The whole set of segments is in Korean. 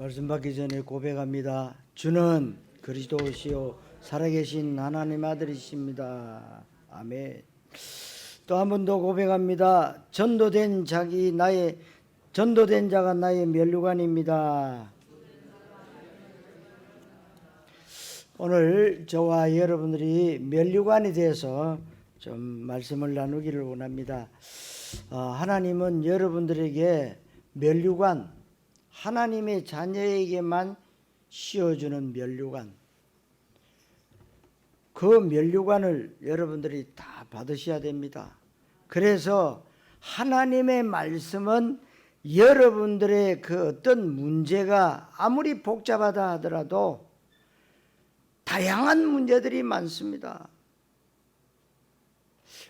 말씀 받기 전에 고백합니다. 주는 그리스도시요 살아계신 하나님 아들이십니다. 아멘. 또 한 번 더 고백합니다. 전도된 자가 나의 면류관입니다. 오늘 저와 여러분들이 면류관에 대해서 좀 말씀을 나누기를 원합니다. 하나님은 여러분들에게 면류관, 하나님의 자녀에게만 씌워주는 면류관, 그 면류관을 여러분들이 다 받으셔야 됩니다. 그래서 하나님의 말씀은 여러분들의 그 어떤 문제가 아무리 복잡하다 하더라도 다양한 문제들이 많습니다.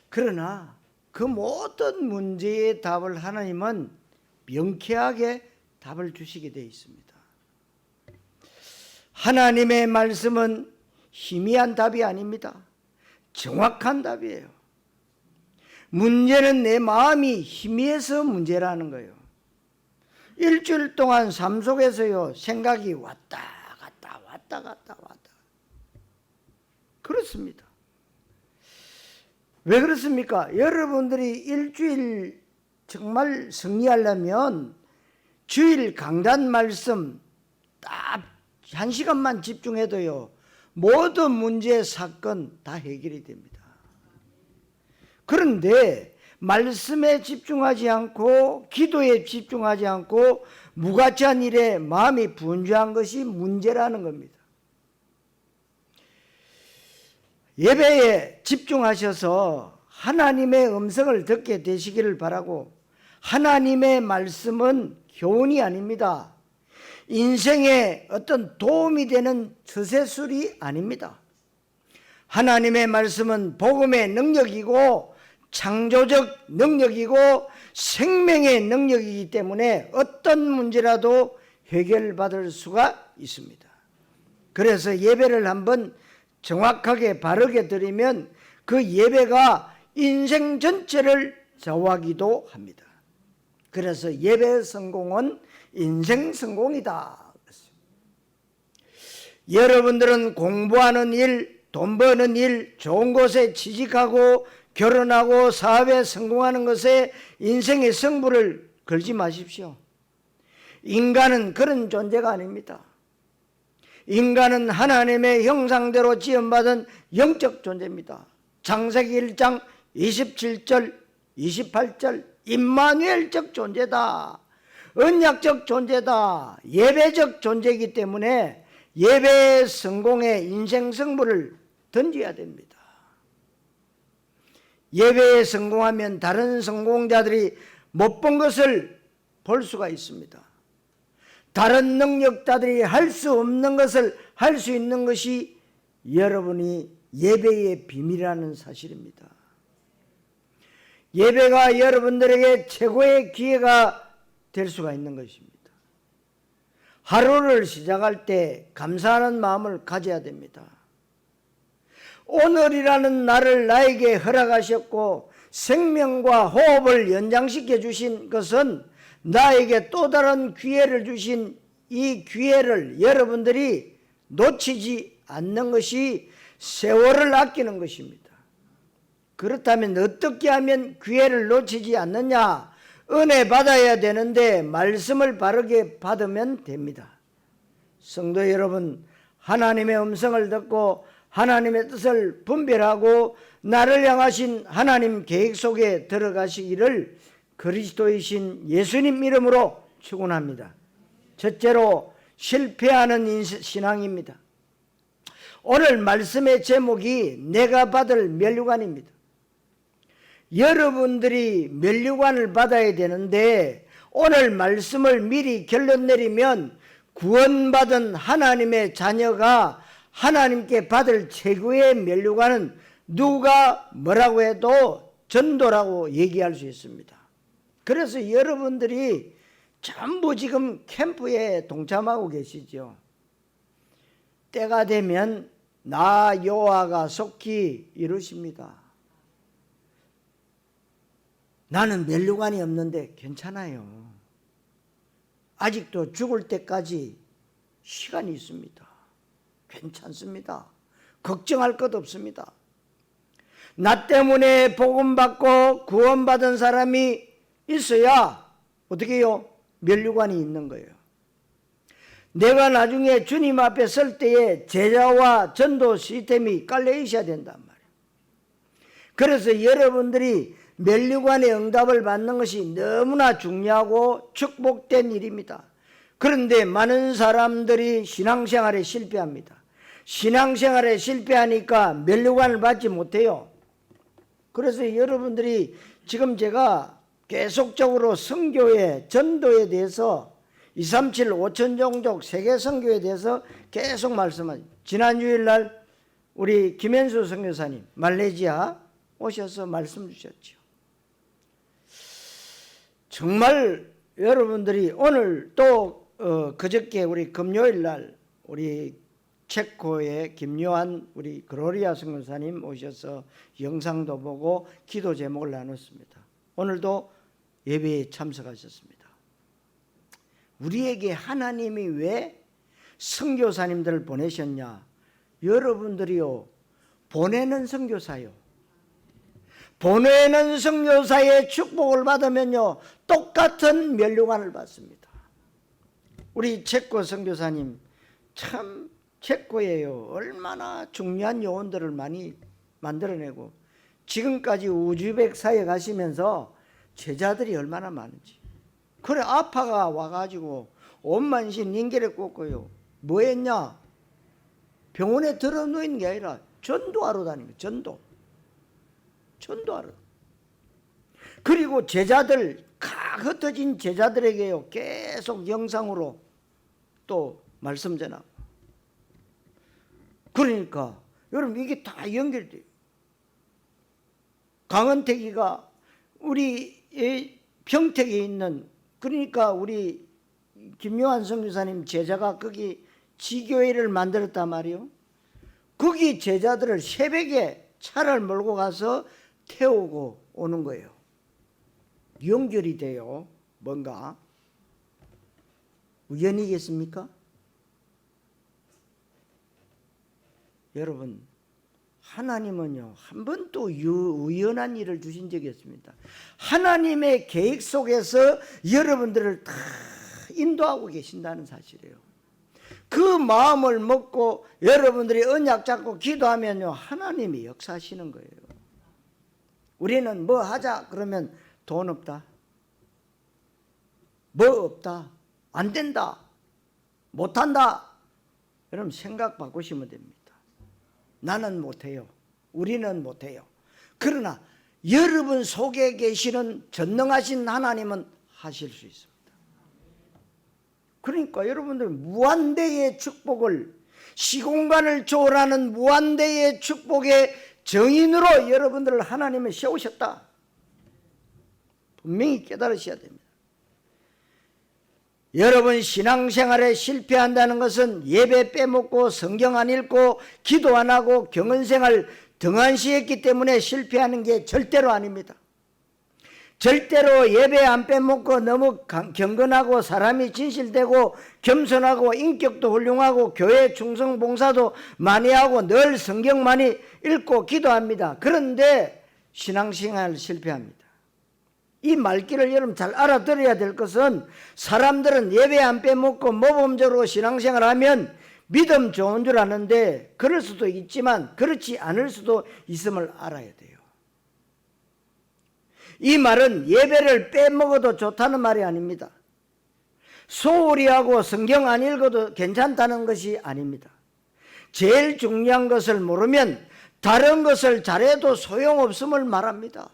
그러나 그 모든 문제의 답을 하나님은 명쾌하게 답을 주시게 되어 있습니다. 하나님의 말씀은 희미한 답이 아닙니다. 정확한 답이에요. 문제는 내 마음이 희미해서 문제라는 거예요. 일주일 동안 삶 속에서요, 생각이 왔다 갔다 그렇습니다. 왜 그렇습니까? 여러분들이 일주일 정말 승리하려면 주일 강단 말씀 딱 1시간만 집중해도요, 모든 문제, 사건 다 해결이 됩니다. 그런데 말씀에 집중하지 않고 기도에 집중하지 않고 무가치한 일에 마음이 분주한 것이 문제라는 겁니다. 예배에 집중하셔서 하나님의 음성을 듣게 되시기를 바라고, 하나님의 말씀은 교훈이 아닙니다. 인생에 어떤 도움이 되는 처세술이 아닙니다. 하나님의 말씀은 복음의 능력이고 창조적 능력이고 생명의 능력이기 때문에 어떤 문제라도 해결받을 수가 있습니다. 그래서 예배를 한번 정확하게 바르게 드리면 그 예배가 인생 전체를 좌우하기도 합니다. 그래서 예배 성공은 인생 성공이다. 여러분들은 공부하는 일, 돈 버는 일, 좋은 곳에 취직하고 결혼하고 사업에 성공하는 것에 인생의 승부를 걸지 마십시오. 인간은 그런 존재가 아닙니다. 인간은 하나님의 형상대로 지음받은 영적 존재입니다. 창세기 1장 27절 28절 임마누엘적 존재다. 언약적 존재다. 예배적 존재이기 때문에 예배의 성공에 인생 승부를 던져야 됩니다. 예배에 성공하면 다른 성공자들이 못 본 것을 볼 수가 있습니다. 다른 능력자들이 할 수 없는 것을 할 수 있는 것이 여러분이 예배의 비밀이라는 사실입니다. 예배가 여러분들에게 최고의 기회가 될 수가 있는 것입니다. 하루를 시작할 때 감사하는 마음을 가져야 됩니다. 오늘이라는 날을 나에게 허락하셨고 생명과 호흡을 연장시켜 주신 것은 나에게 또 다른 기회를 주신 이 기회를 여러분들이 놓치지 않는 것이 세월을 아끼는 것입니다. 그렇다면 어떻게 하면 기회를 놓치지 않느냐? 은혜 받아야 되는데 말씀을 바르게 받으면 됩니다. 성도 여러분, 하나님의 음성을 듣고 하나님의 뜻을 분별하고 나를 향하신 하나님 계획 속에 들어가시기를 그리스도이신 예수님 이름으로 축원합니다. 첫째로 실패하는 신앙입니다. 오늘 말씀의 제목이 내가 받을 면류관입니다. 여러분들이 면류관을 받아야 되는데 오늘 말씀을 미리 결론 내리면 구원받은 하나님의 자녀가 하나님께 받을 최고의 면류관은 누가 뭐라고 해도 전도라고 얘기할 수 있습니다. 그래서 여러분들이 전부 지금 캠프에 동참하고 계시죠. 때가 되면 나 여호와가 속히 이루십니다. 나는 면류관이 없는데 괜찮아요. 아직도 죽을 때까지 시간이 있습니다. 괜찮습니다. 걱정할 것 없습니다. 나 때문에 복음받고 구원받은 사람이 있어야 어떻게 해요? 면류관이 있는 거예요. 내가 나중에 주님 앞에 설 때에 제자와 전도 시스템이 깔려 있어야 된단 말이에요. 그래서 여러분들이 면류관의 응답을 받는 것이 너무나 중요하고 축복된 일입니다. 그런데 많은 사람들이 신앙생활에 실패합니다. 신앙생활에 실패하니까 면류관을 받지 못해요. 그래서 여러분들이 지금 제가 계속적으로 선교에 전도에 대해서 237 5천 종족 세계 선교에 대해서 계속 말씀하죠. 지난 주일날 우리 김현수 선교사님 말레이시아 오셔서 말씀 주셨죠. 정말 여러분들이 오늘 또 그저께 우리 금요일날 우리 체코의 김요한 우리 그로리아 선교사님 오셔서 영상도 보고 기도 제목을 나눴습니다. 오늘도 예배에 참석하셨습니다. 우리에게 하나님이 왜 선교사님들을 보내셨냐? 여러분들이요, 보내는 선교사요, 보내는 선교사의 축복을 받으면요 똑같은 면류관을 받습니다. 우리 체코 선교사님 참 체코에요 얼마나 중요한 요원들을 많이 만들어내고 지금까지 우즈벡 사회에 가시면서 제자들이 얼마나 많은지. 그래 아파가 와가지고 온만신 인계를 꽂고요 뭐 했냐? 병원에 들어 누인 게 아니라 전도하러 다닙니다. 전도하러. 그리고 제자들 각 흩어진 제자들에게요 계속 영상으로 또 말씀 전하고. 그러니까 여러분 이게 다 연결돼요. 강은택이가 우리 평택에 있는, 그러니까 우리 김요한 선교사님 제자가 거기 지교회를 만들었단 말이에요. 거기 제자들을 새벽에 차를 몰고 가서 태우고 오는 거예요. 연결이 돼요. 뭔가 우연이겠습니까? 여러분 하나님은요 한 번도 우연한 일을 주신 적이 없습니다. 하나님의 계획 속에서 여러분들을 다 인도하고 계신다는 사실이에요. 그 마음을 먹고 여러분들이 언약 잡고 기도하면요 하나님이 역사하시는 거예요. 우리는 뭐 하자 그러면 돈 없다, 뭐 없다, 안 된다, 못한다. 여러분 생각 바꾸시면 됩니다. 나는 못해요, 우리는 못해요. 그러나 여러분 속에 계시는 전능하신 하나님은 하실 수 있습니다. 그러니까 여러분들 무한대의 축복을, 시공간을 초월하는 무한대의 축복의 정인으로 여러분들을 하나님은 세우셨다. 분명히 깨달으셔야 됩니다. 여러분 신앙생활에 실패한다는 것은 예배 빼먹고 성경 안 읽고 기도 안 하고 경건생활 등한시했기 때문에 실패하는 게 절대로 아닙니다. 절대로 예배 안 빼먹고 너무 경건하고 사람이 진실되고 겸손하고 인격도 훌륭하고 교회 충성 봉사도 많이 하고 늘 성경 많이 읽고 기도합니다. 그런데 신앙생활 실패합니다. 이 말귀를 여러분 잘 알아들어야 될 것은, 사람들은 예배 안 빼먹고 모범적으로 신앙생활하면 믿음 좋은 줄 아는데 그럴 수도 있지만 그렇지 않을 수도 있음을 알아야 돼요. 이 말은 예배를 빼먹어도 좋다는 말이 아닙니다. 소홀히 하고 성경 안 읽어도 괜찮다는 것이 아닙니다. 제일 중요한 것을 모르면 다른 것을 잘해도 소용없음을 말합니다.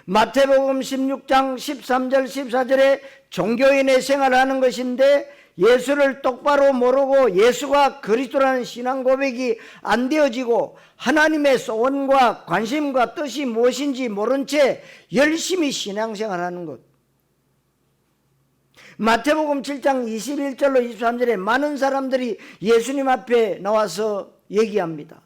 마태복음 16장 13절 14절에 종교인의 생활하는 것인데 예수를 똑바로 모르고 예수가 그리스도라는 신앙 고백이 안 되어지고 하나님의 소원과 관심과 뜻이 무엇인지 모른 채 열심히 신앙생활하는 것. 마태복음 7장 21절로 23절에 많은 사람들이 예수님 앞에 나와서 얘기합니다.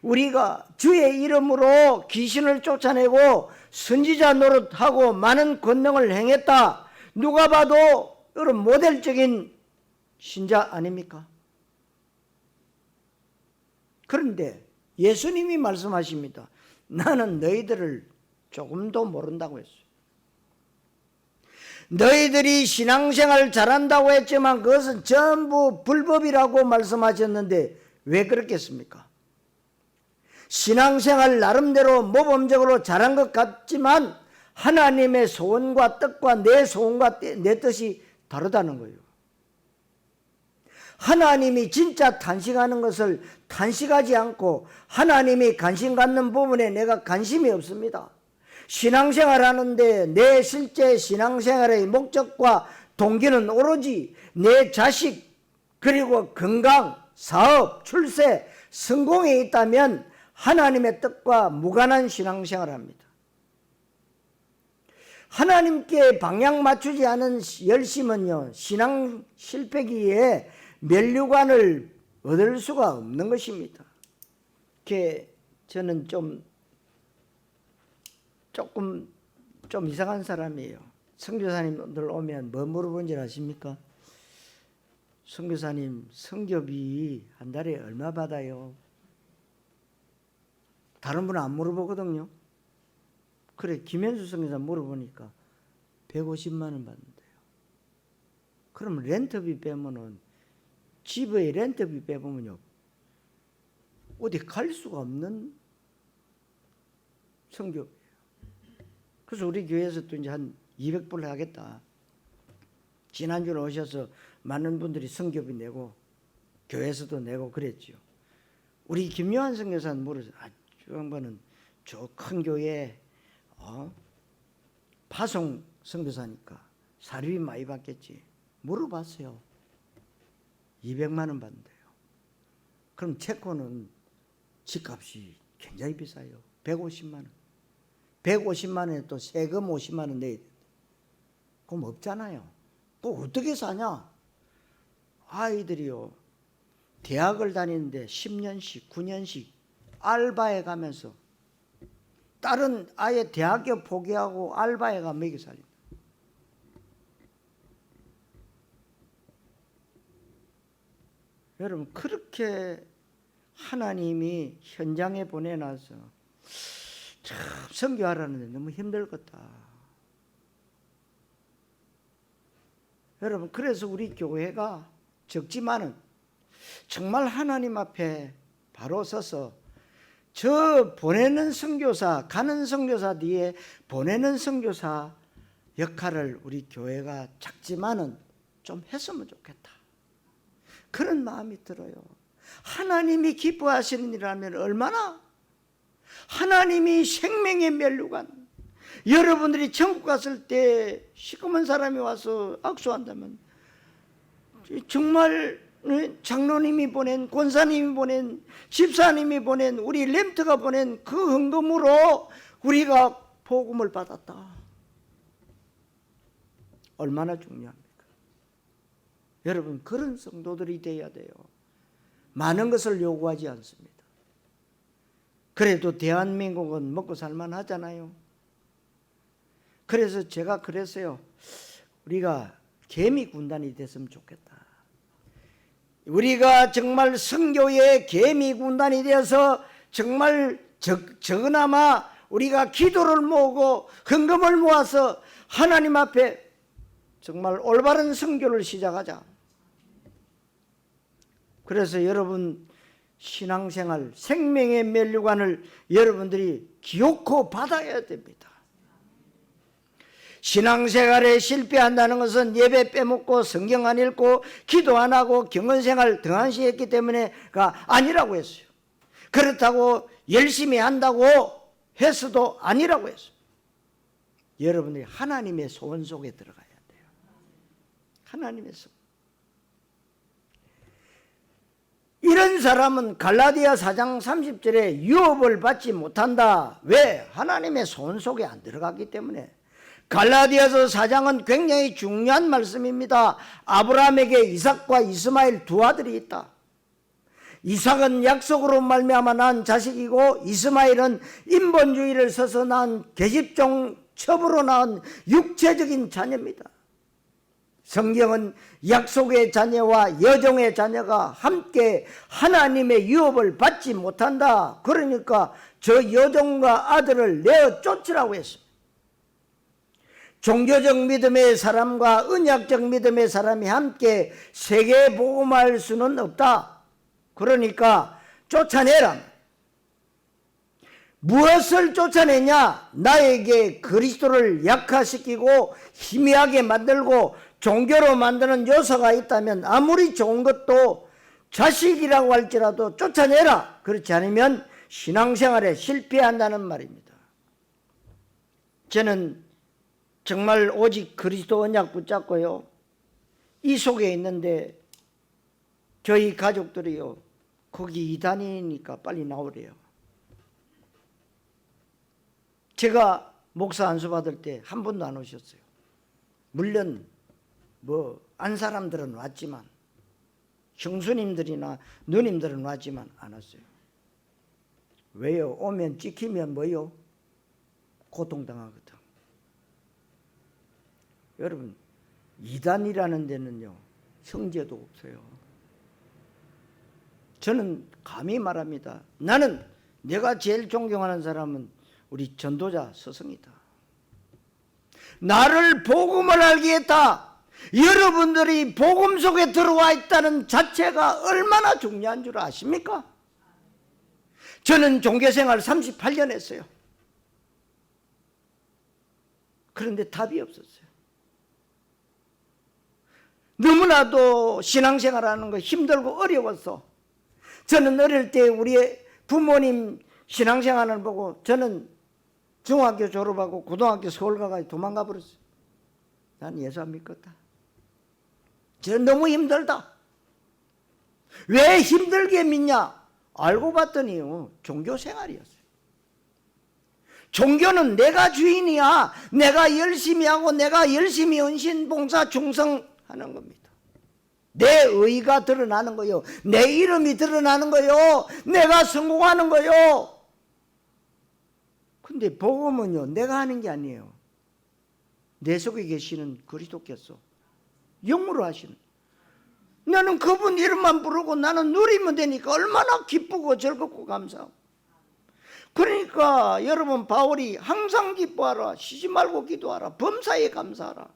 우리가 주의 이름으로 귀신을 쫓아내고 선지자 노릇하고 많은 권능을 행했다. 누가 봐도 여러분 모델적인 신자 아닙니까? 그런데 예수님이 말씀하십니다. 나는 너희들을 조금도 모른다고 했어요. 너희들이 신앙생활 잘한다고 했지만 그것은 전부 불법이라고 말씀하셨는데 왜 그렇겠습니까? 신앙생활 나름대로 모범적으로 잘한 것 같지만 하나님의 소원과 뜻과 내 소원과 내 뜻이 다르다는 거예요. 하나님이 진짜 탄식하는 것을 탄식하지 않고 하나님이 관심 갖는 부분에 내가 관심이 없습니다. 신앙생활 하는데 내 실제 신앙생활의 목적과 동기는 오로지 내 자식 그리고 건강, 사업, 출세, 성공에 있다면 하나님의 뜻과 무관한 신앙생활을 합니다. 하나님께 방향 맞추지 않은 열심은요, 신앙 실패기에 면류관을 얻을 수가 없는 것입니다. 저는 조금 이상한 사람이에요. 선교사님들 오면 뭐 물어본 줄 아십니까? 선교사님, 선교비 한 달에 얼마 받아요? 다른 분은 안 물어보거든요. 그래, 김현수 선교사 물어보니까 150만 원 받는데요. 그럼 렌트비 빼면은 집에 렌트비 빼보면요, 어디 갈 수가 없는 선교비예요. 그래서 우리 교회에서 또 이제 한 200불 하겠다. 지난주에 오셔서 많은 분들이 선교비 내고 교회에서도 내고 그랬죠. 우리 김요한 선교사는 물어서 저 양반은 저 큰 교회 파송 선교사니까 사료비 많이 받겠지. 물어봤어요. 200만 원 받는데요. 그럼 체코는 집값이 굉장히 비싸요. 150만 원. 150만 원에 또 세금 50만 원 내야 돼. 그럼 없잖아요. 또 어떻게 사냐? 아이들이요, 대학을 다니는데 10년씩 9년씩 알바에 가면서 딸은 아예 대학교 포기하고 알바에 가 먹여 살립니다. 여러분, 그렇게 하나님이 현장에 보내놔서 참 선교하라는데 너무 힘들겠다. 여러분, 그래서 우리 교회가 적지만은 정말 하나님 앞에 바로 서서 저 보내는 선교사, 가는 선교사 뒤에 보내는 선교사 역할을 우리 교회가 작지만은 좀 했으면 좋겠다. 그런 마음이 들어요. 하나님이 기뻐하시는 일이라면 얼마나, 하나님이 생명의 면류관, 여러분들이 천국 갔을 때 시커먼 사람이 와서 악수한다면 정말 장로님이 보낸, 권사님이 보낸, 집사님이 보낸, 우리 렘트가 보낸 그 헌금으로 우리가 복음을 받았다. 얼마나 중요합니까? 여러분, 그런 성도들이 되어야 돼요. 많은 것을 요구하지 않습니다. 그래도 대한민국은 먹고 살만 하잖아요. 그래서 제가 그랬어요. 우리가 개미 군단이 됐으면 좋겠다. 우리가 정말 선교의 개미 군단이 되어서 정말 적으나마 우리가 기도를 모으고 헌금을 모아서 하나님 앞에 정말 올바른 선교를 시작하자. 그래서 여러분 신앙생활, 생명의 면류관을 여러분들이 기어코 받아야 됩니다. 신앙생활에 실패한다는 것은 예배 빼먹고 성경 안 읽고 기도 안 하고 경건생활 등한시했기 때문에가 아니라고 했어요. 그렇다고 열심히 한다고 해서도 아니라고 했어요. 여러분들이 하나님의 소원 속에 들어가야 돼요. 하나님의 소원. 이런 사람은 갈라디아 4장 30절에 유업을 받지 못한다. 왜? 하나님의 소원 속에 안 들어갔기 때문에. 갈라디아서 4장은 굉장히 중요한 말씀입니다. 아브라함에게 이삭과 이스마엘 두 아들이 있다. 이삭은 약속으로 말미암아 난 자식이고 이스마엘은 인본주의를 써서 난 계집종 첩으로 낳은 육체적인 자녀입니다. 성경은 약속의 자녀와 여종의 자녀가 함께 하나님의 유업을 받지 못한다. 그러니까 저 여종과 아들을 내어 쫓으라고 했습니다. 종교적 믿음의 사람과 언약적 믿음의 사람이 함께 세계 복음할 수는 없다. 그러니까 쫓아내라. 무엇을 쫓아내냐? 나에게 그리스도를 약화시키고 희미하게 만들고 종교로 만드는 요소가 있다면 아무리 좋은 것도 자식이라고 할지라도 쫓아내라. 그렇지 않으면 신앙생활에 실패한다는 말입니다. 저는 정말 오직 그리스도 언약 붙잡고요, 이 속에 있는데 저희 가족들이요, 거기 이단이니까 빨리 나오래요. 제가 목사 안수 받을 때 한 번도 안 오셨어요. 물론 안 사람들은 왔지만, 형수님들이나 누님들은 왔지만 안 왔어요. 왜요? 오면 찍히면 뭐요? 고통당하거든. 여러분, 이단이라는 데는요, 형제도 없어요. 저는 감히 말합니다. 나는 내가 제일 존경하는 사람은 우리 전도자 스승이다. 나를 복음을 알게 했다. 여러분들이 복음 속에 들어와 있다는 자체가 얼마나 중요한 줄 아십니까? 저는 종교생활 38년 했어요. 그런데 답이 없었어요. 너무나도 신앙생활하는 거 힘들고 어려웠어. 저는 어릴 때 우리 부모님 신앙생활을 보고 저는 중학교 졸업하고 고등학교 서울 가가지고 도망가 버렸어요. 난 예수 안 믿겠다. 저는 너무 힘들다. 왜 힘들게 믿냐? 알고 봤더니요, 종교생활이었어요. 종교는 내가 주인이야. 내가 열심히 하고 내가 열심히 헌신, 봉사, 충성하는 겁니다. 내 의가 드러나는 거요. 내 이름이 드러나는 거요. 내가 성공하는 거요. 근데 복음은요, 내가 하는 게 아니에요. 내 속에 계시는 그리스도께서 영으로 하시는. 나는 그분 이름만 부르고 나는 누리면 되니까 얼마나 기쁘고 즐겁고 감사하고. 그러니까 여러분, 바울이 항상 기뻐하라, 쉬지 말고 기도하라, 범사에 감사하라.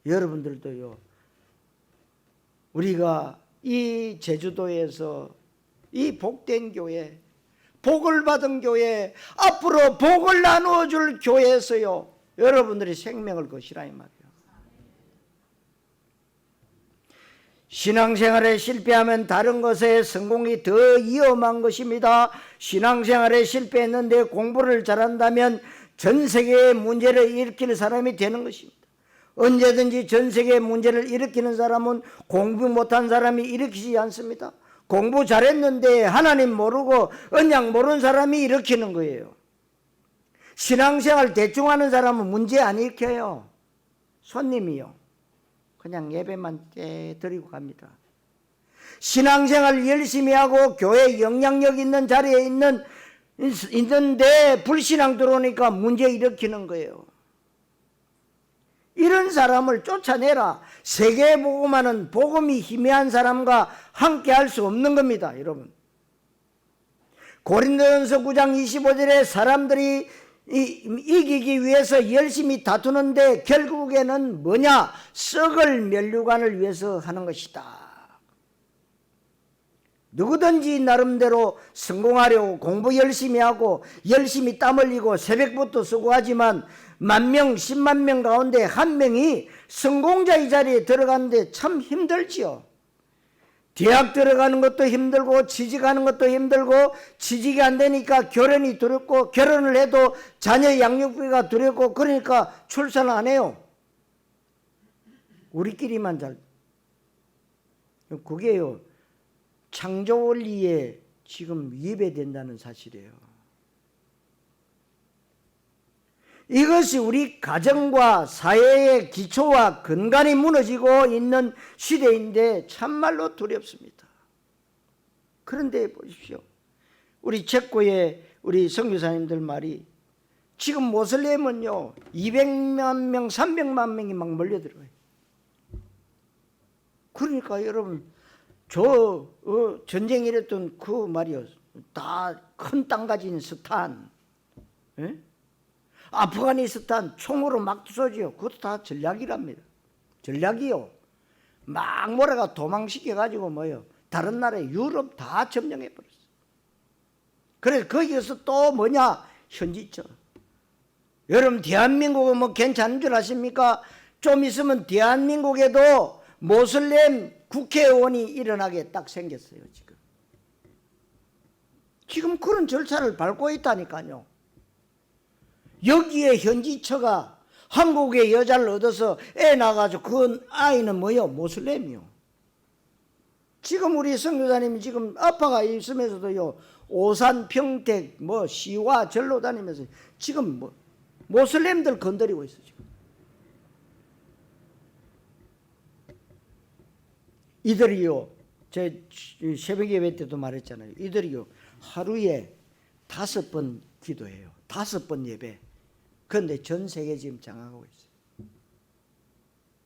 여러분들도요, 우리가 이 제주도에서 이 복된 교회, 복을 받은 교회, 앞으로 복을 나누어 줄 교회에서요, 여러분들이 생명을 거시라 이 말이에요. 신앙생활에 실패하면 다른 것에 성공이 더 위험한 것입니다. 신앙생활에 실패했는데 공부를 잘한다면 전 세계의 문제를 일으키는 사람이 되는 것입니다. 언제든지 전 세계의 문제를 일으키는 사람은 공부 못한 사람이 일으키지 않습니다. 공부 잘했는데 하나님 모르고 언약 모르는 사람이 일으키는 거예요. 신앙생활 대충 하는 사람은 문제 안 일으켜요. 손님이요, 그냥 예배만 드리고 갑니다. 신앙생활 열심히 하고 교회 영향력 있는 자리에 있는데 불신앙 들어오니까 문제 일으키는 거예요. 이런 사람을 쫓아내라. 세계 복음하는 복음이 희미한 사람과 함께 할 수 없는 겁니다, 여러분. 고린도전서 9장 25절에 사람들이 이기기 위해서 열심히 다투는데 결국에는 뭐냐? 썩을 면류관을 위해서 하는 것이다. 누구든지 나름대로 성공하려고 공부 열심히 하고 열심히 땀 흘리고 새벽부터 수고하지만 10,000명, 10만 명 가운데 한 명이 성공자의 자리에 들어가는데 참 힘들지요. 대학 들어가는 것도 힘들고 취직하는 것도 힘들고 취직이 안 되니까 결혼이 두렵고 결혼을 해도 자녀 양육비가 두렵고 그러니까 출산을 안 해요. 우리끼리만 잘. 그게요, 창조 원리에 지금 위배된다는 사실이에요. 이것이 우리 가정과 사회의 기초와 근간이 무너지고 있는 시대인데 참말로 두렵습니다. 그런데 보십시오, 우리 체코의 우리 선교사님들 말이 지금 모슬렘은요 200만 명, 300만 명이 막 몰려들어요. 그러니까 여러분 전쟁 일했던 그 말이요 다 큰 땅 가진 스탄, 예? 아프가니스탄 총으로 막 쏘지요. 그것도 다 전략이랍니다. 전략이요. 막 몰아가 도망시켜가지고 뭐요 다른 나라에 유럽 다 점령해버렸어. 그래서 거기에서 또 뭐냐 현지죠. 여러분 대한민국은 뭐 괜찮은 줄 아십니까? 좀 있으면 대한민국에도 모슬렘 국회의원이 일어나게 딱 생겼어요. 지금 그런 절차를 밟고 있다니까요. 여기에 현지처가 한국의 여자를 얻어서 애 낳아가지고 그 아이는 뭐요? 모슬렘이요. 지금 우리 성교사님이 지금 아빠가 있으면서도요 오산 평택 뭐 시와 절로 다니면서 지금 뭐 모슬렘들 건드리고 있어 지금. 이들이요 제 새벽 예배 때도 말했잖아요. 이들이요 하루에 5번 기도해요. 5번 예배. 그런데 전 세계 지금 장악하고 있어요.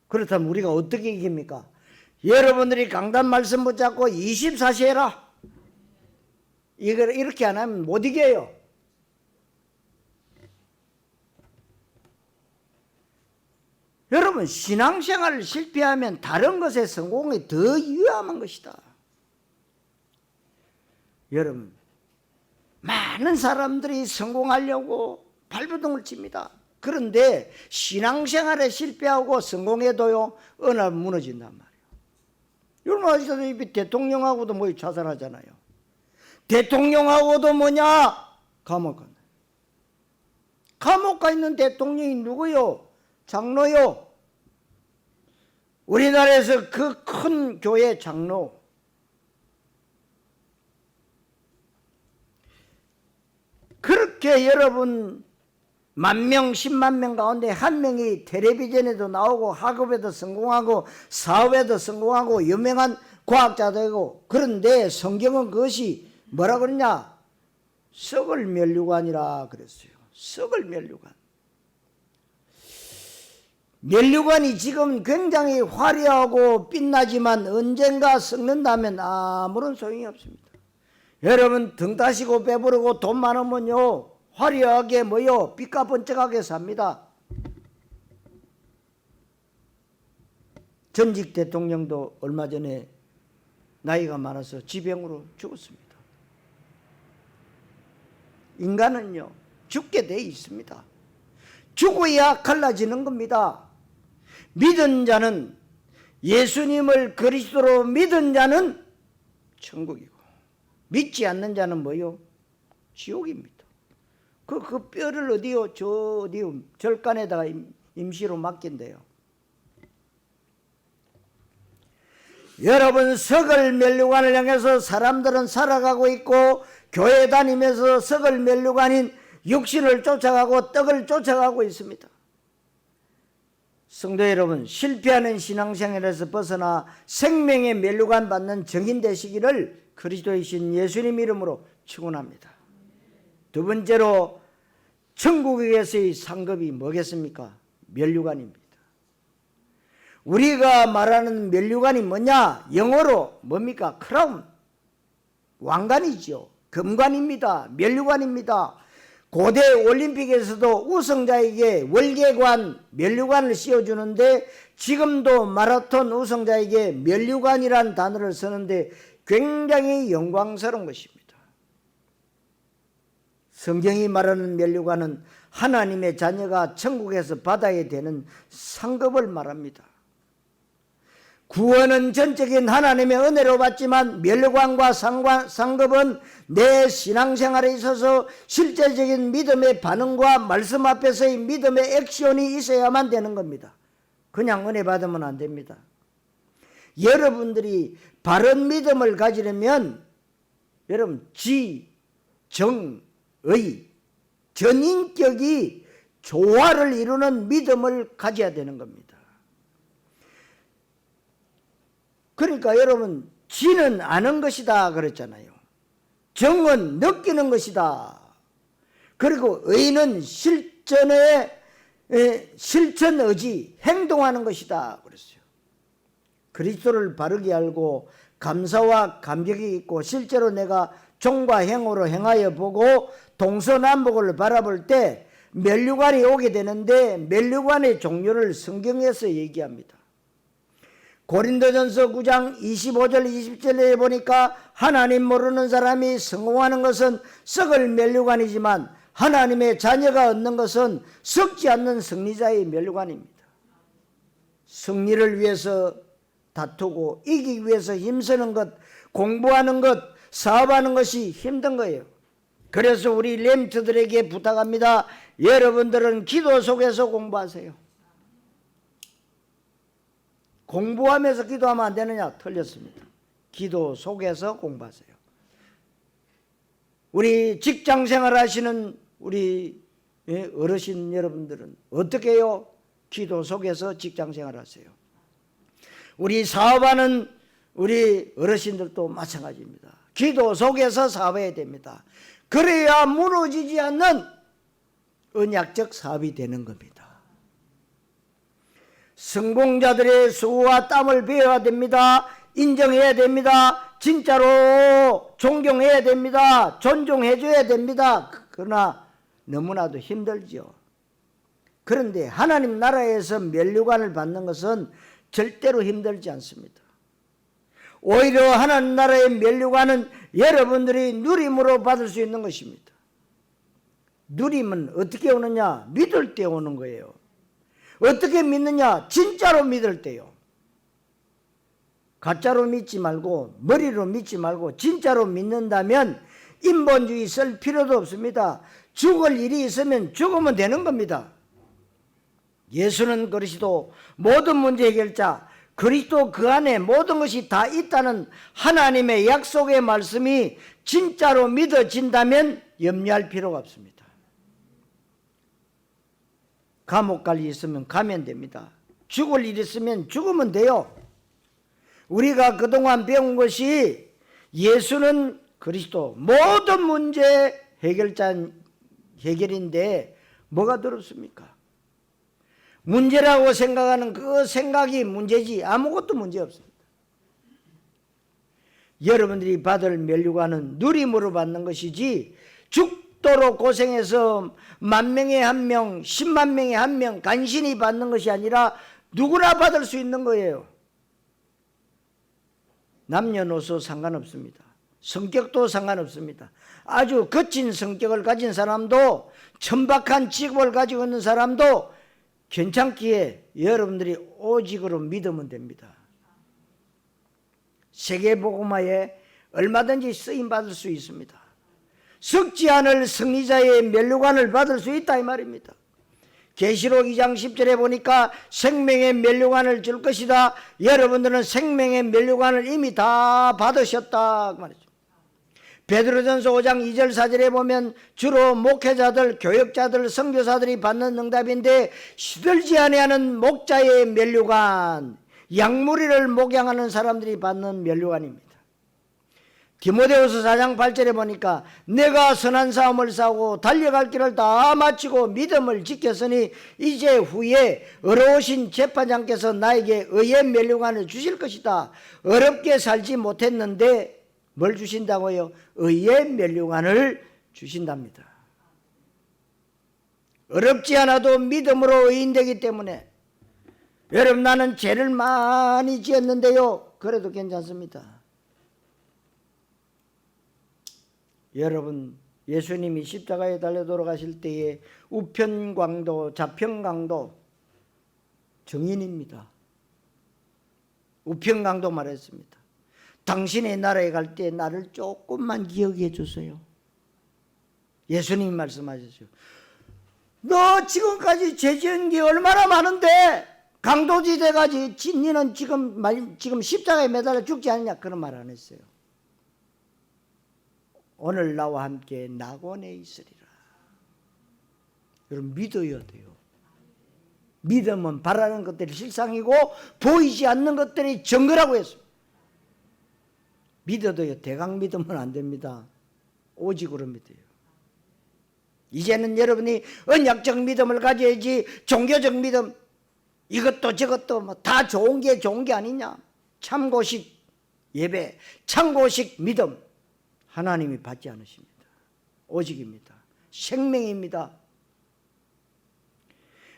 그렇다면 우리가 어떻게 이깁니까? 여러분들이 강단 말씀 붙잡고 24시 해라. 이걸 이렇게 안 하면 못 이겨요. 여러분 신앙생활을 실패하면 다른 것의 성공이 더 위험한 것이다. 여러분 많은 사람들이 성공하려고 발버둥을 칩니다. 그런데 신앙생활에 실패하고 성공해도요 어느 날 무너진단 말이에요. 여러분 아시다시피 대통령하고도 뭐 자살하잖아요. 대통령하고도 뭐냐 감옥 간다. 감옥 가 있는 대통령이 누구요? 장로요. 우리나라에서 그 큰 교회 장로. 그렇게 여러분 10,000명, 10만 명 가운데 한 명이 텔레비전에도 나오고 학업에도 성공하고 사업에도 성공하고 유명한 과학자도 되고, 그런데 성경은 그것이 뭐라 그러냐? 썩을 면류관이라 그랬어요. 썩을 면류관. 면류관이 지금 굉장히 화려하고 빛나지만 언젠가 썩는다면 아무런 소용이 없습니다. 여러분 등 따시고 배부르고 돈 많으면요 화려하게 뭐요 빛가번쩍하게 삽니다. 전직 대통령도 얼마 전에 나이가 많아서 지병으로 죽었습니다. 인간은요 죽게 돼 있습니다. 죽어야 갈라지는 겁니다. 믿은 자는, 예수님을 그리스도로 믿은 자는 천국이고 믿지 않는 자는 뭐요? 지옥입니다. 그 뼈를 어디요? 어디요? 절간에다가 임시로 맡긴대요. 여러분 썩을 면류관을 향해서 사람들은 살아가고 있고, 교회 다니면서 썩을 면류관인 육신을 쫓아가고 떡을 쫓아가고 있습니다. 성도 여러분, 실패하는 신앙생활에서 벗어나 생명의 면류관 받는 정인 되시기를 그리스도이신 예수님 이름으로 축원합니다. 두 번째로 천국에서의 상급이 뭐겠습니까? 면류관입니다. 우리가 말하는 면류관이 뭐냐? 영어로 뭡니까? 크라운, 왕관이죠. 금관입니다. 면류관입니다. 고대 올림픽에서도 우승자에게 월계관, 면류관을 씌워주는데, 지금도 마라톤 우승자에게 면류관이라는 단어를 쓰는데 굉장히 영광스러운 것입니다. 성경이 말하는 면류관은 하나님의 자녀가 천국에서 받아야 되는 상급을 말합니다. 구원은 전적인 하나님의 은혜로 받지만 면류관과 상급은 내 신앙생활에 있어서 실제적인 믿음의 반응과 말씀 앞에서의 믿음의 액션이 있어야만 되는 겁니다. 그냥 은혜 받으면 안 됩니다. 여러분들이 바른 믿음을 가지려면 여러분 정의, 전인격이 조화를 이루는 믿음을 가져야 되는 겁니다. 그러니까 여러분 지는 아는 것이다 그랬잖아요. 정은 느끼는 것이다. 그리고 의인은 실천 의지, 행동하는 것이다 그랬어요. 그리스도를 바르게 알고 감사와 감격이 있고 실제로 내가 종과 행으로 행하여 보고 동서남북을 바라볼 때 면류관이 오게 되는데, 면류관의 종류를 성경에서 얘기합니다. 고린도전서 9장 25절 20절에 보니까 하나님 모르는 사람이 성공하는 것은 썩을 면류관이지만 하나님의 자녀가 얻는 것은 썩지 않는 승리자의 면류관입니다. 승리를 위해서 다투고 이기기 위해서 힘쓰는 것, 공부하는 것, 사업하는 것이 힘든 거예요. 그래서 우리 렘트들에게 부탁합니다. 여러분들은 기도 속에서 공부하세요. 공부하면서 기도하면 안 되느냐? 틀렸습니다. 기도 속에서 공부하세요. 우리 직장생활 하시는 우리 어르신 여러분들은 어떻게 해요? 기도 속에서 직장생활 하세요. 우리 사업하는 우리 어르신들도 마찬가지입니다. 기도 속에서 사업해야 됩니다. 그래야 무너지지 않는 언약적 사업이 되는 겁니다. 성공자들의 수고와 땀을 베어야 됩니다. 인정해야 됩니다. 진짜로 존경해야 됩니다. 존중해줘야 됩니다. 그러나 너무나도 힘들죠. 그런데 하나님 나라에서 면류관을 받는 것은 절대로 힘들지 않습니다. 오히려 하나님 나라의 면류관은 여러분들이 누림으로 받을 수 있는 것입니다. 누림은 어떻게 오느냐? 믿을 때 오는 거예요. 어떻게 믿느냐? 진짜로 믿을 때요. 가짜로 믿지 말고 머리로 믿지 말고 진짜로 믿는다면 인본주의 쓸 필요도 없습니다. 죽을 일이 있으면 죽으면 되는 겁니다. 예수는 그리스도 모든 문제 해결자, 그리스도 그 안에 모든 것이 다 있다는 하나님의 약속의 말씀이 진짜로 믿어진다면 염려할 필요가 없습니다. 감옥 갈 일 있으면 가면 됩니다. 죽을 일 있으면 죽으면 돼요. 우리가 그동안 배운 것이 예수는 그리스도 모든 문제 해결인데 뭐가 더럽습니까? 문제라고 생각하는 그 생각이 문제지 아무것도 문제 없습니다. 여러분들이 받을 면류관은 누림으로 받는 것이지 죽도록 고생해서 10,000명에 1명, 100,000명에 1명 간신히 받는 것이 아니라 누구나 받을 수 있는 거예요. 남녀노소 상관없습니다. 성격도 상관없습니다. 아주 거친 성격을 가진 사람도, 천박한 직업을 가지고 있는 사람도 괜찮기에 여러분들이 오직으로 믿으면 됩니다. 세계복음화에 얼마든지 쓰임받을 수 있습니다. 썩지 않을 승리자의 면류관을 받을 수 있다 이 말입니다. 계시록 2장 10절에 보니까 생명의 면류관을 줄 것이다. 여러분들은 생명의 면류관을 이미 다 받으셨다 그 말이죠. 베드로전서 5장 2절 4절에 보면 주로 목회자들, 교역자들, 선교사들이 받는 응답인데 시들지 아니하는 목자의 면류관, 양무리를 목양하는 사람들이 받는 면류관입니다. 디모데후서 4장 8절에 보니까 내가 선한 싸움을 싸우고 달려갈 길을 다 마치고 믿음을 지켰으니 이제 후에 어려우신 재판장께서 나에게 의의 면류관을 주실 것이다. 어렵게 살지 못했는데 뭘 주신다고요? 의의 면류관을 주신답니다. 어렵지 않아도 믿음으로 의인되기 때문에 여러분 나는 죄를 많이 지었는데요. 그래도 괜찮습니다. 여러분 예수님이 십자가에 달려 돌아가실 때에 우편광도 좌편광도 정인입니다. 우편광도 말했습니다. 당신의 나라에 갈 때 나를 조금만 기억해 주세요. 예수님이 말씀하셨어요. 너 지금까지 죄 지은 게 얼마나 많은데 강도지대까지 니는 지금 십자가에 매달려 죽지 않느냐 그런 말 안 했어요. 오늘 나와 함께 낙원에 있으리라. 여러분 믿어야 돼요. 믿음은 바라는 것들이 실상이고 보이지 않는 것들이 증거라고 했습니다. 믿어도요 대강 믿으면 안 됩니다. 오직으로 믿어요. 이제는 여러분이 언약적 믿음을 가져야지 종교적 믿음 이것도 저것도 뭐 다 좋은 게 아니냐. 참고식 예배, 참고식 믿음 하나님이 받지 않으십니다. 오직입니다. 생명입니다.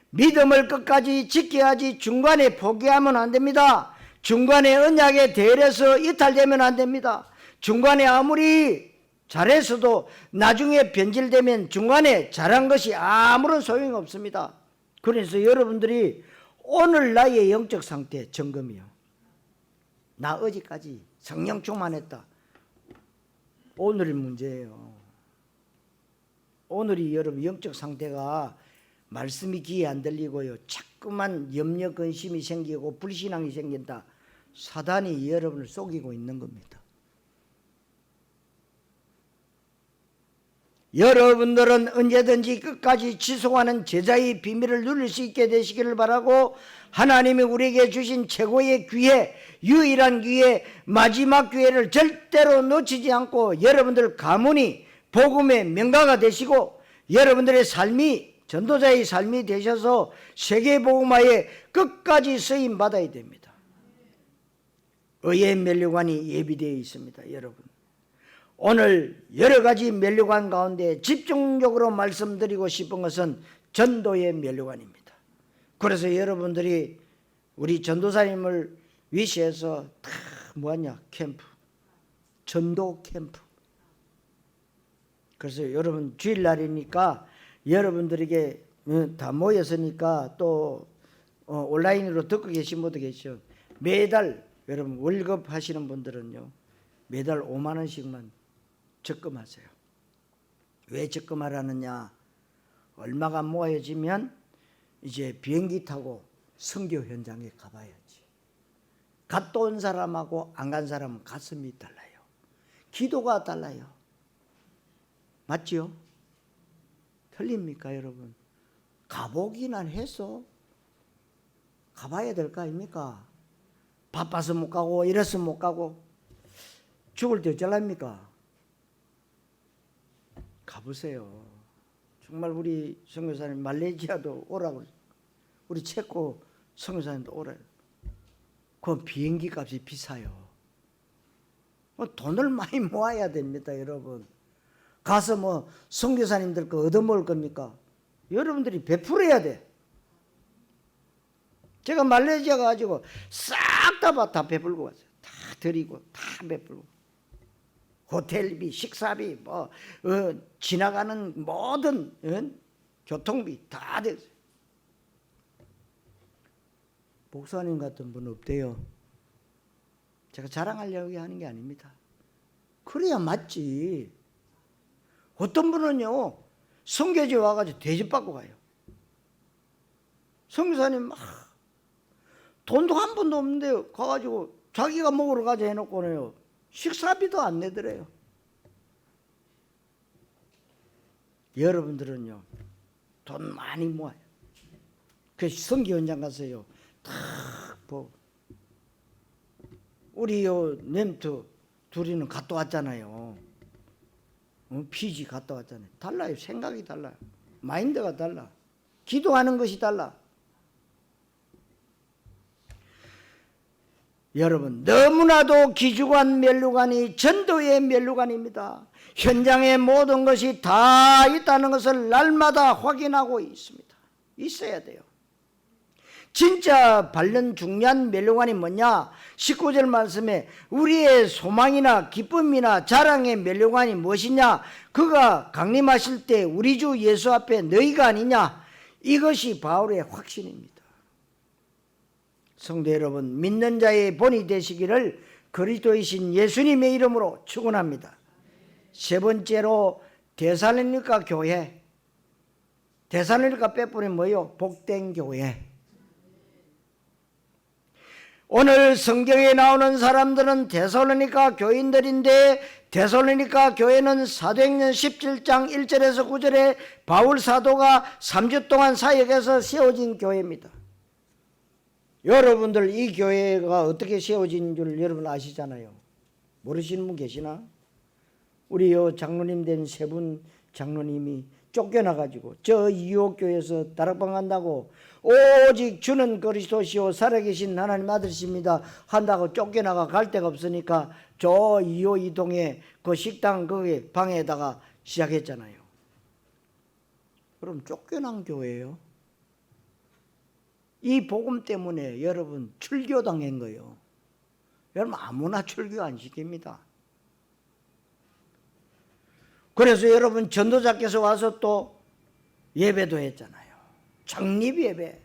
믿음을 끝까지 지켜야지 중간에 포기하면 안 됩니다. 중간에 언약에 대해서 이탈되면 안 됩니다. 중간에 아무리 잘해서도 나중에 변질되면 중간에 잘한 것이 아무런 소용이 없습니다. 그래서 여러분들이 오늘 나의 영적 상태 점검이요. 나 어제까지 성령 충만했다. 오늘의 문제예요. 오늘이 여러분 영적 상태가 말씀이 귀에 안 들리고요. 자꾸만 염려 근심이 생기고 불신앙이 생긴다. 사단이 여러분을 속이고 있는 겁니다. 여러분들은 언제든지 끝까지 지속하는 제자의 비밀을 누릴 수 있게 되시기를 바라고 하나님이 우리에게 주신 최고의 기회, 유일한 기회, 마지막 기회를 절대로 놓치지 않고 여러분들 가문이 복음의 명가가 되시고 여러분들의 삶이 전도자의 삶이 되셔서 세계복음화에 끝까지 쓰임 받아야 됩니다. 의의 면류관이 예비되어 있습니다. 여러분, 오늘 여러 가지 면류관 가운데 집중적으로 말씀드리고 싶은 것은 전도의 면류관입니다. 그래서 여러분들이 우리 전도사님을 위시해서 다 뭐하냐, 캠프, 전도 캠프. 그래서 여러분 주일날이니까 여러분들에게 다 모였으니까 또 온라인으로 듣고 계신 분도 계시죠. 매달 여러분 월급 하시는 분들은요, 매달 5만 원씩만 적금하세요. 왜 적금하라느냐? 얼마가 모아지면 이제 비행기 타고 선교 현장에 가봐야지. 갔다 온 사람하고 안 간 사람은 가슴이 달라요. 기도가 달라요. 맞지요? 틀립니까 여러분? 가보기나 해서 가봐야 될 거 아닙니까? 바빠서 못 가고 이래서 못 가고 죽을 때 어쩌랍니까? 가보세요. 정말 우리 선교사님 말레이시아도 오라고, 우리 체코 선교사님도 오라요. 그 비행기 값이 비싸요. 돈을 많이 모아야 됩니다 여러분. 가서 뭐 선교사님들 거 얻어먹을 겁니까? 여러분들이 베풀어야 돼. 제가 말레이시아 가가지고 싹 다 베풀고 왔어요. 다 드리고 다 베풀고 호텔비, 식사비, 뭐 지나가는 모든 교통비 다 됐어요. 목사님 같은 분 없대요. 제가 자랑하려고 하는 게 아닙니다. 그래야 맞지. 어떤 분은요 선교지 와가지고 대접받고 가요. 선교사님 돈도 한 푼도 없는데 가가지고 자기가 먹으러 가자 해놓고는요 식사비도 안 내더래요. 여러분들은요 돈 많이 모아요. 그 선교 현장 가서요 딱 보고 우리 요 nem트 둘이는 갔다 왔잖아요. 피지 갔다 왔잖아요. 달라요. 생각이 달라요. 마인드가 달라. 기도하는 것이 달라. 여러분 너무나도 기주관 면류관이 전도의 면류관입니다. 현장의 모든 것이 다 있다는 것을 날마다 확인하고 있습니다. 있어야 돼요. 진짜 바른 중요한 면류관이 뭐냐? 19절 말씀에 우리의 소망이나 기쁨이나 자랑의 면류관이 무엇이냐? 그가 강림하실 때 우리 주 예수 앞에 너희가 아니냐? 이것이 바울의 확신입니다. 성도 여러분, 믿는 자의 본이 되시기를 그리스도이신 예수님의 이름으로 축원합니다. 세 번째로 데살로니가 교회. 데살로니가 빼뿌리 뭐요? 복된 교회. 오늘 성경에 나오는 사람들은 데살로니가 교인들인데 데살로니가 교회는 사도행전 17장 1절에서 9절에 바울 사도가 3주 동안 사역해서 세워진 교회입니다. 여러분들 이 교회가 어떻게 세워진 줄 여러분 아시잖아요. 모르시는 분 계시나? 우리 요 장로님 된 세 분 장로님이 쫓겨나가지고 저 이호교에서 다락방 간다고 오직 주는 그리스도시요 살아계신 하나님 아들이십니다 한다고 쫓겨나가 갈 데가 없으니까 저 이호 이동에 그 식당 거기 방에다가 시작했잖아요. 그럼 쫓겨난 교회예요. 이 복음 때문에 여러분 출교당한 거예요. 여러분 아무나 출교 안 시킵니다. 그래서 여러분 전도자께서 와서 또 예배도 했잖아요. 창립 예배.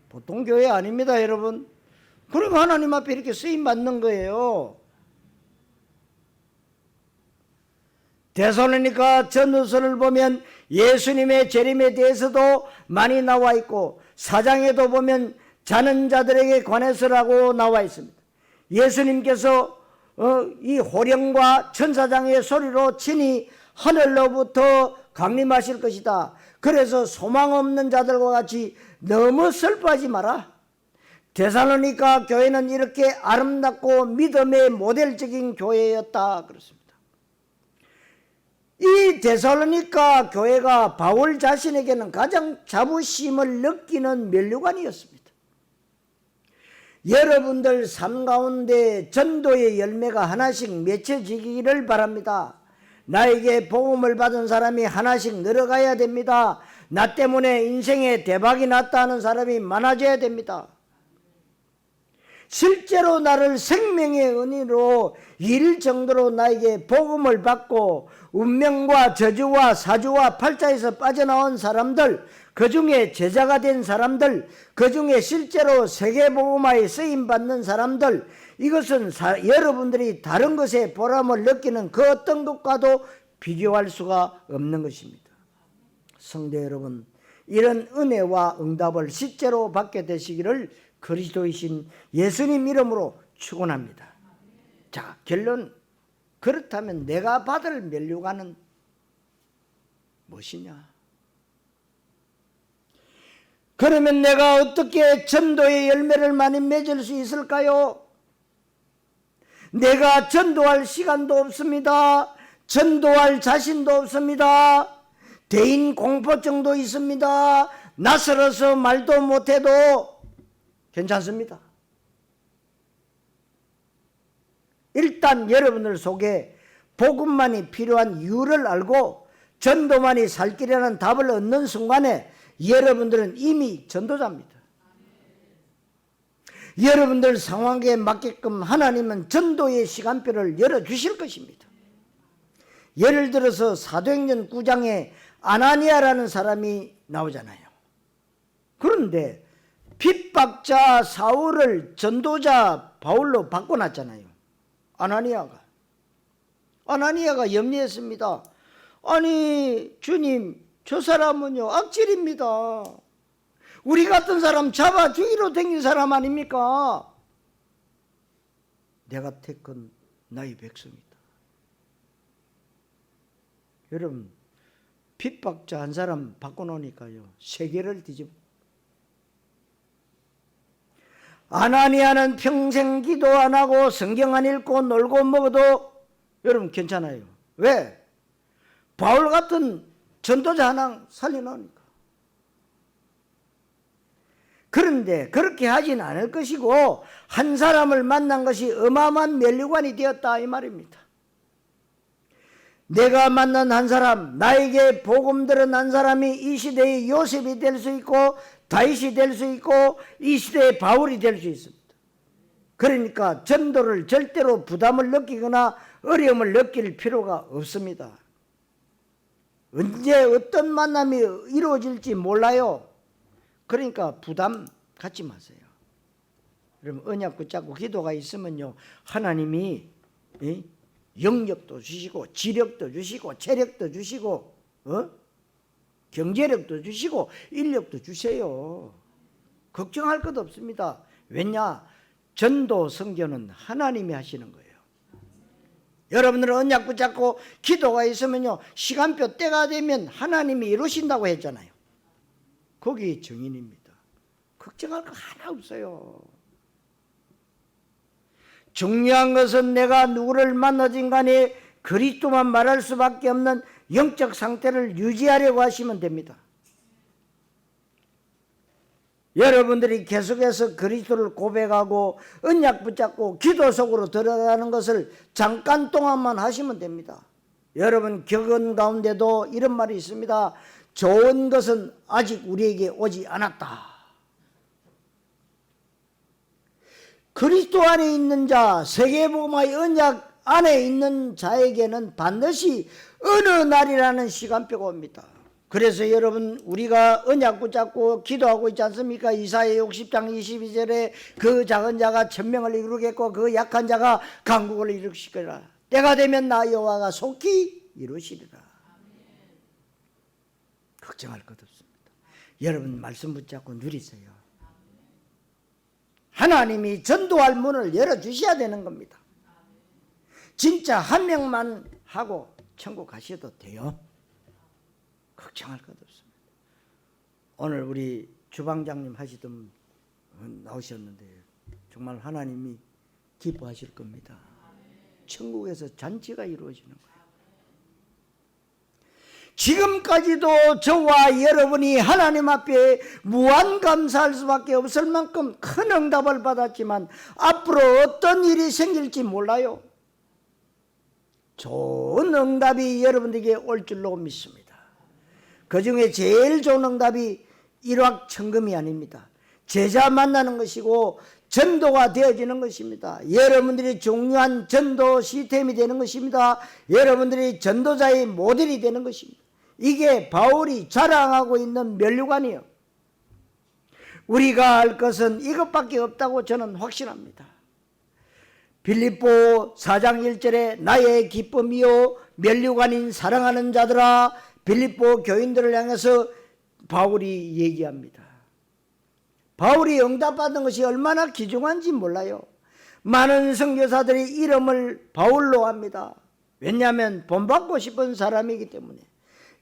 보통 교회 아닙니다, 여러분. 그러니까 하나님 앞에 이렇게 쓰임 받는 거예요. 데살로니가 전서를 보면 예수님의 재림에 대해서도 많이 나와 있고 사장에도 보면 자는 자들에게 관해서라고 나와 있습니다. 예수님께서 이 호령과 천사장의 소리로 친히 하늘로부터 강림하실 것이다. 그래서 소망 없는 자들과 같이 너무 슬퍼하지 마라. 데살로니가 교회는 이렇게 아름답고 믿음의 모델적인 교회였다 그렇습니다. 이 데살로니가 교회가 바울 자신에게는 가장 자부심을 느끼는 면류관이었습니다. 여러분들 삶 가운데 전도의 열매가 하나씩 맺혀지기를 바랍니다. 나에게 복음을 받은 사람이 하나씩 늘어가야 됩니다. 나 때문에 인생에 대박이 났다 하는 사람이 많아져야 됩니다. 실제로 나를 생명의 은혜로 일 정도로 나에게 복음을 받고 운명과 저주와 사주와 팔자에서 빠져나온 사람들, 그 중에 제자가 된 사람들, 그 중에 실제로 세계복음화에 쓰임받는 사람들, 이것은 여러분들이 다른 것에 보람을 느끼는 그 어떤 것과도 비교할 수가 없는 것입니다. 성도 여러분, 이런 은혜와 응답을 실제로 받게 되시기를 그리스도이신 예수님 이름으로 축원합니다. 자, 결론. 그렇다면 내가 받을 면류관은 무엇이냐? 그러면 내가 어떻게 전도의 열매를 많이 맺을 수 있을까요? 내가 전도할 시간도 없습니다. 전도할 자신도 없습니다. 대인 공포증도 있습니다. 낯설어서 말도 못해도 괜찮습니다. 일단 여러분들 속에 복음만이 필요한 이유를 알고 전도만이 살 길이라는 답을 얻는 순간에 여러분들은 이미 전도자입니다. 여러분들 상황에 맞게끔 하나님은 전도의 시간표를 열어주실 것입니다. 예를 들어서 사도행전 9장에 아나니아라는 사람이 나오잖아요. 그런데 핍박자 사울을 전도자 바울로 바꿔놨잖아요. 아나니아가 염려했습니다. 아니 주님, 저 사람은요 악질입니다. 우리 같은 사람 잡아 죽이러 댕긴 사람 아닙니까? 내가 택한 나의 백성이다. 여러분, 핍박자 한 사람 바꿔놓으니까요 세계를 뒤집어. 아나니아는 평생 기도 안 하고 성경 안 읽고 놀고 먹어도 여러분 괜찮아요. 왜? 바울 같은 전도자 하나 살려놓으니까. 그런데 그렇게 하진 않을 것이고 한 사람을 만난 것이 어마어마한 면류관이 되었다 이 말입니다. 내가 만난 한 사람, 나에게 복음 들은 한 사람이 이 시대의 요셉이 될 수 있고 다윗이 될 수 있고 이 시대의 바울이 될 수 있습니다. 그러니까 전도를 절대로 부담을 느끼거나 어려움을 느낄 필요가 없습니다. 언제 어떤 만남이 이루어질지 몰라요. 그러니까 부담 갖지 마세요. 여러분, 언약 붙잡고 기도가 있으면요 하나님이 영력도 주시고 지력도 주시고 체력도 주시고 경제력도 주시고 인력도 주세요. 걱정할 것 없습니다. 왜냐? 전도 선교는 하나님이 하시는 거예요. 여러분들은 언약 붙잡고 기도가 있으면요 시간표 때가 되면 하나님이 이루신다고 했잖아요. 거기 증인입니다. 걱정할 거 하나 없어요. 중요한 것은 내가 누구를 만나든 간에 그리스도만 말할 수밖에 없는 영적 상태를 유지하려고 하시면 됩니다. 여러분들이 계속해서 그리스도를 고백하고 언약 붙잡고 기도 속으로 들어가는 것을 잠깐 동안만 하시면 됩니다. 여러분 격언 가운데도 이런 말이 있습니다. 좋은 것은 아직 우리에게 오지 않았다. 그리스도 안에 있는 자, 세계복음화의 언약 안에 있는 자에게는 반드시 어느 날이라는 시간표가 옵니다. 그래서 여러분 우리가 언약 붙잡고 기도하고 있지 않습니까? 이사야 60장 22절에 그 작은 자가 천명을 이루겠고 그 약한 자가 강국을 이루시리라. 때가 되면 나 여호와가 속히 이루시리라. 걱정할 것 없습니다. 여러분 말씀 붙잡고 누리세요. 하나님이 전도할 문을 열어주셔야 되는 겁니다. 진짜 한 명만 하고 천국 가셔도 돼요. 걱정할 것 없습니다. 오늘 우리 주방장님 하시던 나오셨는데 정말 하나님이 기뻐하실 겁니다. 천국에서 잔치가 이루어지는 거예요. 지금까지도 저와 여러분이 하나님 앞에 무한 감사할 수밖에 없을 만큼 큰 응답을 받았지만 앞으로 어떤 일이 생길지 몰라요. 좋은 응답이 여러분들에게 올 줄로 믿습니다. 그 중에 제일 좋은 응답이 일확천금이 아닙니다. 제자 만나는 것이고 전도가 되어지는 것입니다. 여러분들이 중요한 전도 시스템이 되는 것입니다. 여러분들이 전도자의 모델이 되는 것입니다. 이게 바울이 자랑하고 있는 면류관이에요. 우리가 할 것은 이것밖에 없다고 저는 확신합니다. 빌립보 4장 1절에 나의 기쁨이요 면류관인 사랑하는 자들아, 빌립보 교인들을 향해서 바울이 얘기합니다. 바울이 응답받은 것이 얼마나 귀중한지 몰라요. 많은 선교사들이 이름을 바울로 합니다. 왜냐하면 본받고 싶은 사람이기 때문에.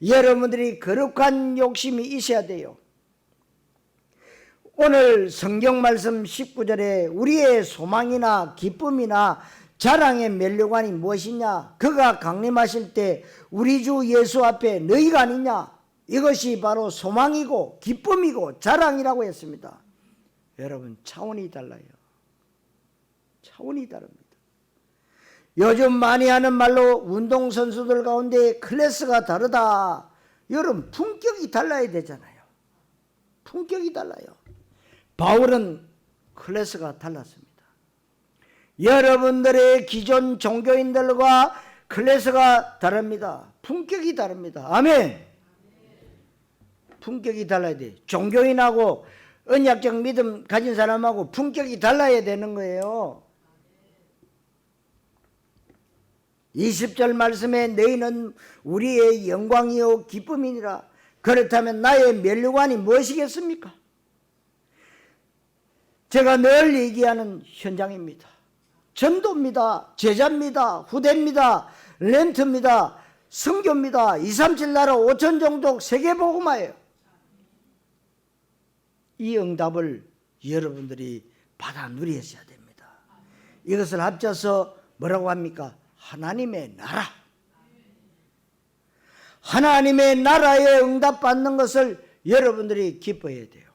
여러분들이 거룩한 욕심이 있어야 돼요. 오늘 성경 말씀 19절에 우리의 소망이나 기쁨이나 자랑의 면류관이 무엇이냐? 그가 강림하실 때 우리 주 예수 앞에 너희가 아니냐? 이것이 바로 소망이고 기쁨이고 자랑이라고 했습니다. 여러분 차원이 달라요. 차원이 다릅니다. 요즘 많이 하는 말로 운동선수들 가운데 클래스가 다르다. 여러분 품격이 달라야 되잖아요. 품격이 달라요. 바울은 클래스가 달랐습니다. 여러분들의 기존 종교인들과 클래스가 다릅니다. 품격이 다릅니다. 아멘. 품격이 달라야 돼. 종교인하고 언약적 믿음 가진 사람하고 품격이 달라야 되는 거예요. 20절 말씀에 너희는 우리의 영광이요 기쁨이니라. 그렇다면 나의 면류관이 무엇이겠습니까? 제가 늘 얘기하는 현장입니다. 전도입니다. 제자입니다. 후대입니다. 렌트입니다. 선교입니다. 237 나라 5천 종족 세계복음화예요. 이 응답을 여러분들이 받아 누리셔야 됩니다. 이것을 합쳐서 뭐라고 합니까? 하나님의 나라. 하나님의 나라에 응답받는 것을 여러분들이 기뻐해야 돼요.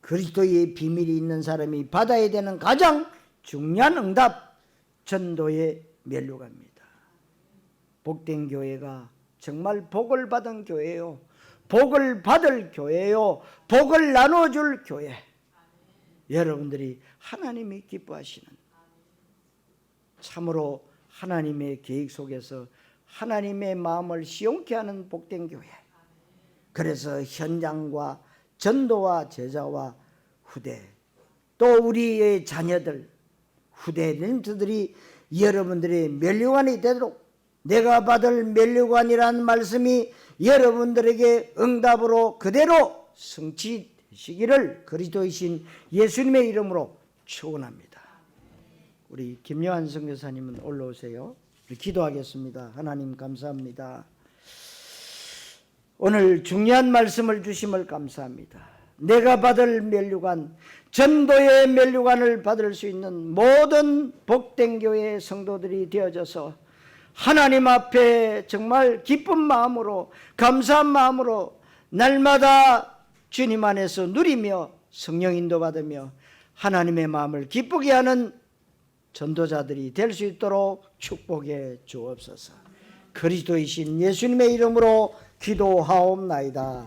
그리스도의 비밀이 있는 사람이 받아야 되는 가장 중요한 응답, 전도의 면류관입니다. 복된 교회가 정말 복을 받은 교회예요. 복을 받을 교회예요. 복을 나눠줄 교회. 여러분들이 하나님이 기뻐하시는, 참으로 하나님의 계획 속에서 하나님의 마음을 시원케 하는 복된 교회. 그래서 현장과 전도와 제자와 후대, 또 우리의 자녀들, 후대 렌트들이 여러분들의 면류관이 되도록, 내가 받을 면류관이라는 말씀이 여러분들에게 응답으로 그대로 성취되시기를 그리스도이신 예수님의 이름으로 축원합니다. 우리 김요한 선교사님은 올라오세요. 기도하겠습니다. 하나님 감사합니다. 오늘 중요한 말씀을 주심을 감사합니다. 내가 받을 면류관, 전도의 면류관을 받을 수 있는 모든 복된 교회의 성도들이 되어져서 하나님 앞에 정말 기쁜 마음으로 감사한 마음으로 날마다 주님 안에서 누리며 성령 인도받으며 하나님의 마음을 기쁘게 하는 전도자들이 될 수 있도록 축복해 주옵소서. 그리스도이신 예수님의 이름으로 기도하옵나이다.